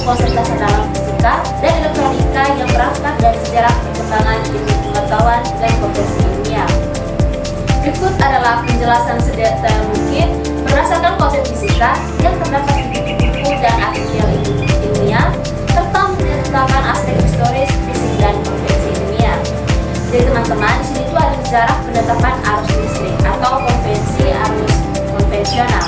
konsep dasar dalam fisika dan elektronika yang berangkat dari sejarah perkembangan ilmu pengetahuan dan konvensi ilmiah. Berikut adalah penjelasan sedetail mungkin berdasarkan konsep fisika yang terdapat di buku dan artikel ilmiah serta menyertakan aspek historis, fisik, dan konvensi ilmiah. Jadi teman-teman, di sini tuh ada sejarah penetapan arus listrik atau konvensi arus konvensional.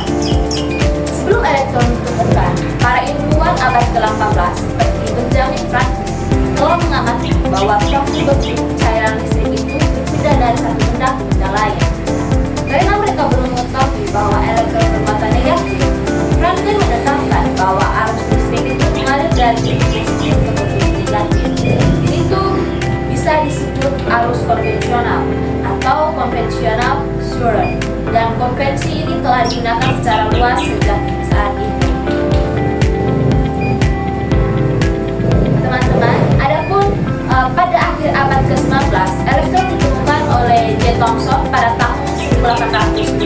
Sebelum elektron ditemukan, para ilmuwan abad ke-18 seperti Benjamin Franklin telah mengamati bahwa suatu bentuk cairan listrik itu berbeda dari satu benda ke benda lain. Karena mereka belum mengetahui bahwa elektron bermuatan negatif, Franklin menetapkan bahwa arus listrik itu mengalir dari titik positif ke titik negatif. Ini tuh bisa disebut arus konvensional atau konvensional current, dan konvensi ini telah digunakan secara luas sejak saat itu. Teman-teman, adapun pada akhir abad ke-19, elektron ditemukan oleh J. Thomson pada tahun 1897.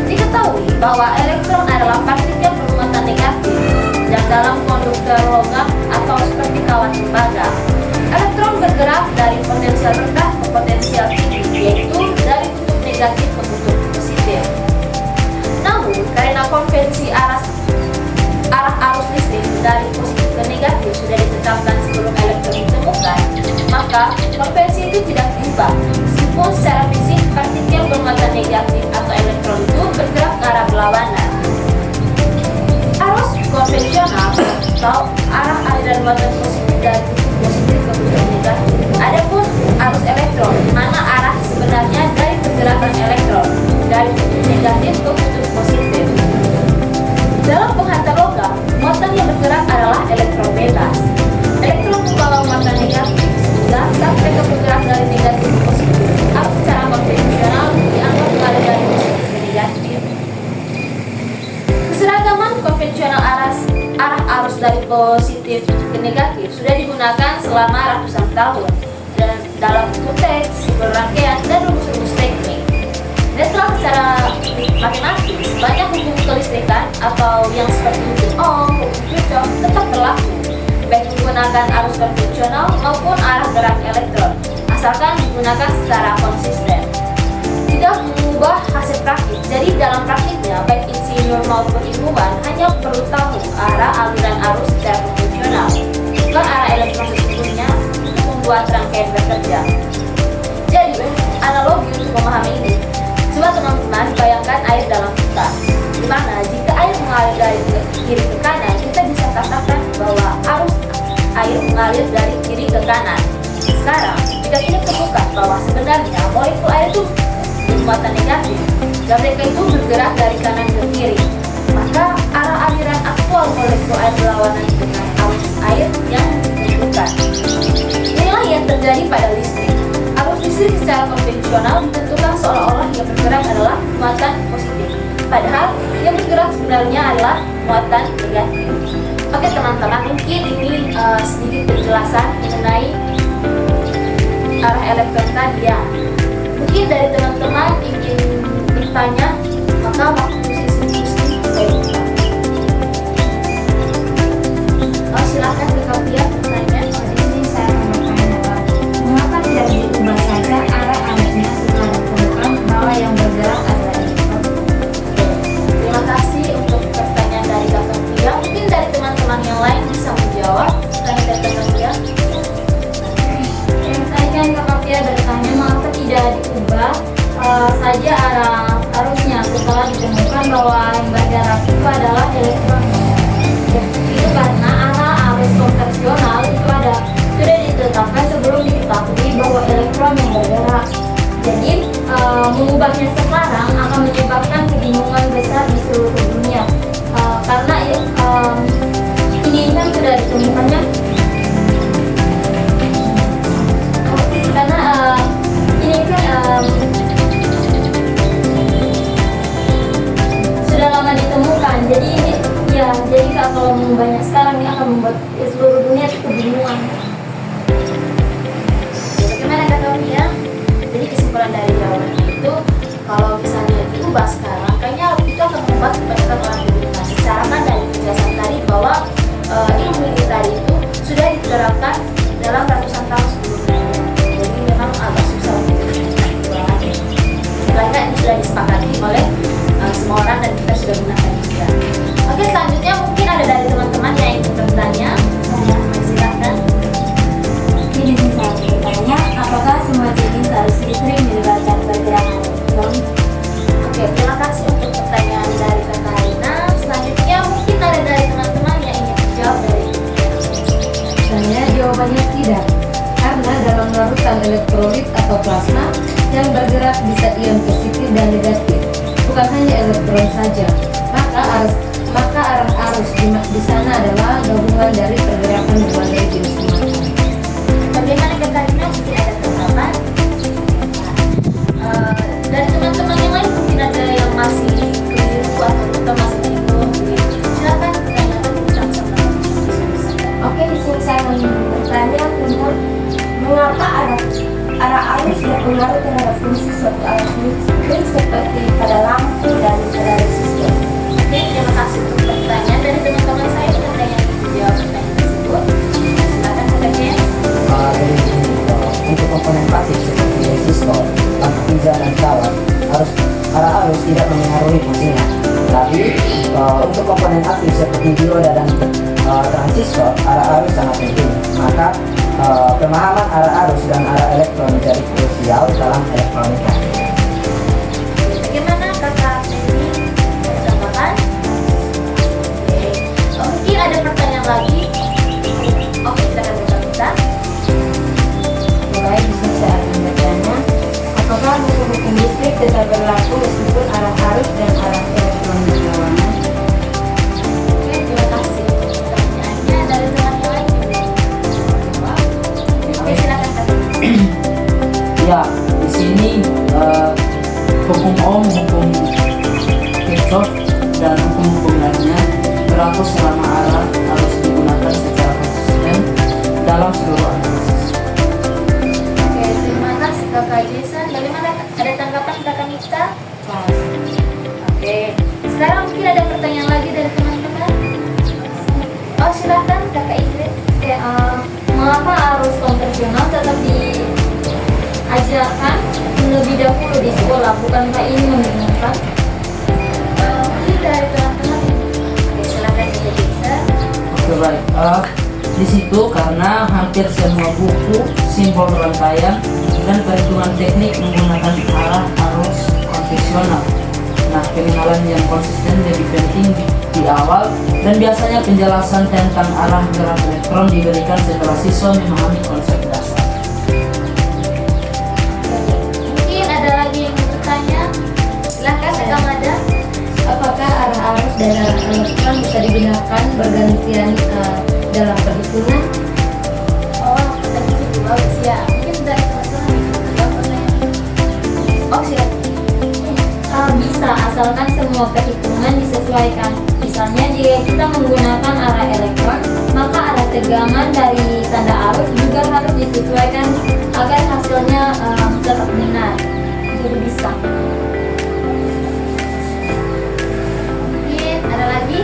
Diketahui bahwa elektron adalah partikel bermuatan negatif yang dalam konduktor logam atau seperti kawat tembaga. Elektron bergerak dari potensial rendah ke potensial tinggi, yaitu dari kutub negatif ke kutub positif. Namun, karena konvensi arah arus listrik dari positif ke negatif sudah ditetapkan sebelum elektron ditemukan, maka konvensi itu tidak diubah. Meskipun secara fisik partikel bermuatan negatif atau elektron itu bergerak ke arah berlawanan. Arus konvensional atau arah aliran muatan positif dari kutub positif ke kutub negatif. Adapun arus elektron, di mana arah sebenarnya dari pergerakan elektron dari kutub negatif ke kutub positif. Dalam penghantar logam, muatan yang bergerak adalah elektron bebas. Elektron membawa muatan negatif, sehingga saat mereka bergerak dari negatif ke positif, arus secara konvensional dianggap mengalir dari positif ke negatif. Keseragaman konvensional arah arus dari positif ke negatif sudah digunakan selama ratusan tahun dan dalam konteks berrangkaian dan rumus-rumus teknik. Netral secara matematis, banyak hukum kelistrikan atau yang seperti hukum Ohm, hukum Kirchhoff tetap berlaku, baik menggunakan arus konvensional maupun arah gerak elektron, asalkan digunakan secara konsisten. Tidak mengubah hasil praktik, jadi dalam praktiknya, baik insinyur maupun ilmuwan hanya perlu tahu arah aliran arus secara konvensional, bukan arah elektron sesungguhnya untuk membuat rangkaian bekerja. Jadi, analogi untuk memahami ini, coba teman-teman bayangkan air dalam kita, di mana jika air mengalir dari kiri ke kanan, kita bisa katakan bahwa arus air mengalir dari kiri ke kanan. Sekarang, jika kita temukan bahwa sebenarnya molekul air itu bermuatan negatif dan mereka itu bergerak dari kanan ke kiri, maka arah aliran aktual molekul air berlawanan dengan arus air yang ditentukan. Inilah yang terjadi pada listrik. Arus listrik secara konvensional ditentukan seolah-olah yang bergerak adalah muatan positif, padahal yang bergerak sebenarnya adalah muatan negatif. Oke teman-teman, mungkin ini sedikit penjelasan mengenai arah elektron tadi ya. Mungkin dari teman-teman ingin bertanya, maka waktu diskusi saya buka. Silakan Kak Pia bertanya. Di sini saya bertanya, mengapa tidak diubah saja arah arusnya setelah ditemukan bahwa yang bergerak adalah elektron? Terima kasih untuk pertanyaan dari Kak Pia. Mungkin dari teman-teman yang lain bisa menjawab pertanyaan dari Kak Pia. Yang tadi kan Kak Pia bertanya mengapa tidak diubah saja arah arusnya setelah ditemukan bahwa yang bergerak itu adalah elektron. Itu karena arah arus konvensional itu sudah ditetapkan sebelum diketahui bahwa elektron yang bergerak. Jadi mengubahnya sekarang akan menyebabkan kebingungan besar di seluruh dunia karena ini kan sudah ditemukannya karena ini kan sudah lama ditemukan. Jadi ya, jadi kalau mengubahnya sekarang ini akan membuat seluruh dunia itu kebingungan. Bagaimana Kak Pia? Jadi kesimpulan dari jawaban itu, kalau misalnya diubah sekarang, kayaknya itu akan membuat kebanyakan orang bingung. Secara kan dari penjelasan tadi bahwa plasma yang bergerak bisa ion positif dan negatif, bukan hanya elektron saja. Maka arah arus di sana adalah gabungan dari pergerakan berbagai jenis muatan. Bagaimana Kak Karina? Mungkin ada tanggapan? Dari teman-teman yang lain mungkin ada yang masih keliru atau masih bingung. Silakan tanyakan tentang sama. Oke, di sini saya mau bertanya tentang mengapa arah arus berpengaruh terhadap fungsi suatu alat listrik seperti pada lampu dan pada resistor. Oke, terima kasih untuk pertanyaan dari teman-teman saya. Ada yang ingin menjawab pertanyaan tersebut? Silakan Kak James. Untuk komponen pasif seperti resistor, lampu hijau dan kawat, arah arus tidak mempengaruhi fungsinya. Tapi untuk komponen aktif seperti dioda dan transistor, arah arus sangat penting. Maka pemahaman arah arus dan arah elektron menjadi krusial dalam elektronika. Bagaimana Kakak Dewi? Ada tanggapan? Oke. Mungkin ada pertanyaan lagi? Oke, silakan Kak. Baik, di sini saya akan bertanya, apakah hukum-hukum listrik tetap berlaku meskipun arah arus dan arah elektron berlawanan? Oke, terima kasih. Pertanyaannya dari teman yang lain. Oke, silakan Kak. Ya, di sini hukum Ohm, hukum Kirchhoff, dan hukum-hukum lainnya berlaku selama arah harus digunakan secara konsisten dalam seluruh analisis. Oke, terima kasih Kakak Jason. Bagaimana ada tanggapan Kakak Nita? Oke, sekarang mungkin ada pertanyaan lagi dari teman-teman. Oh, silakan Kakak Ingrid. Oke, mengapa arus konvensional tetap diajarkan lebih dahulu di sekolah? Bukankah ini membingungkan? Mungkin dari teman-teman. Oke, silakan Kakak Jason. Oke, baik. Di situ karena hampir semua buku, simbol rangkaian, dan perhitungan teknik menggunakan arah arus konvensional. Nah, pengenalan yang konsisten lebih penting di awal, dan biasanya penjelasan tentang arah gerak elektron diberikan setelah siswa memahami konsep dasar. Mungkin ada lagi yang mau bertanya? Silakan Kakak Mada. Apakah arah arus dan arah elektron bisa digunakan bergantian dalam perhitungan? Oh, tadi itu bagus ya. Mungkin dari teman-teman ada pertanyaan. Oh, silakan. Bisa, asalkan semua perhitungan disesuaikan. Misalnya jika kita menggunakan arah elektron, maka arah tegangan dari tanda arus juga harus disesuaikan agar hasilnya tetap benar. Jadi bisa. Mungkin ada lagi?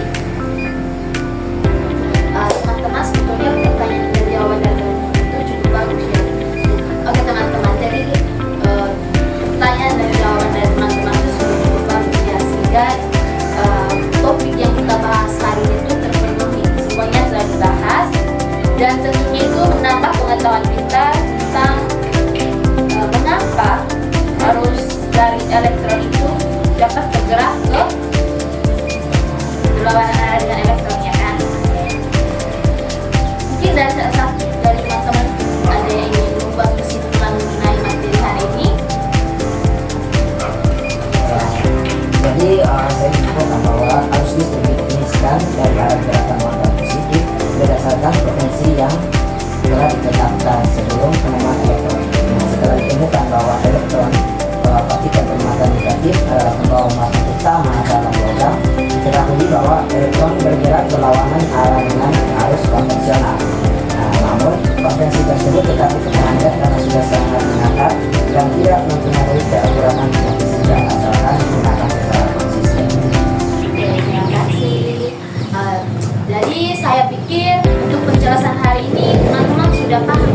Teman-teman, sebetulnya pertanyaan dan jawaban dari teman-teman itu cukup bagus ya. Oke teman-teman, jadi pertanyaan dan jawaban dari teman-teman itu cukup bagus ya, sehingga topik yang kita bahas hari ini itu terpenuhi, semuanya sudah dibahas, dan tentunya itu menambah pengetahuan kita tentang mengapa arus dari elektron itu dapat bergerak ke berlawanan arah dengan elektronnya kan. Mungkin dari satu dari teman-teman ada yang ingin membuat kesimpulan mengenai materi hari ini. Jadi saya simpulkan bahwa arus listrik didefinisikan dari arah gerakan magnet positif berdasarkan potensi yang telah ditetapkan sebelum penemuan elektron. Nah, setelah ditemukan bahwa elektron partikel bermata negatif adalah pembawa massa utama dalam logam, diketahui bahwa elektron bergerak berlawanan arah dengan arus konvensional. Nah, namun konvensi tersebut tetap dipertahankan karena sudah sangat mengakar dan tidak mempengaruhi keakuratan fisika asalkan digunakan secara konsisten. Oke, terima kasih. Jadi saya pikir untuk penjelasan hari ini teman-teman sudah paham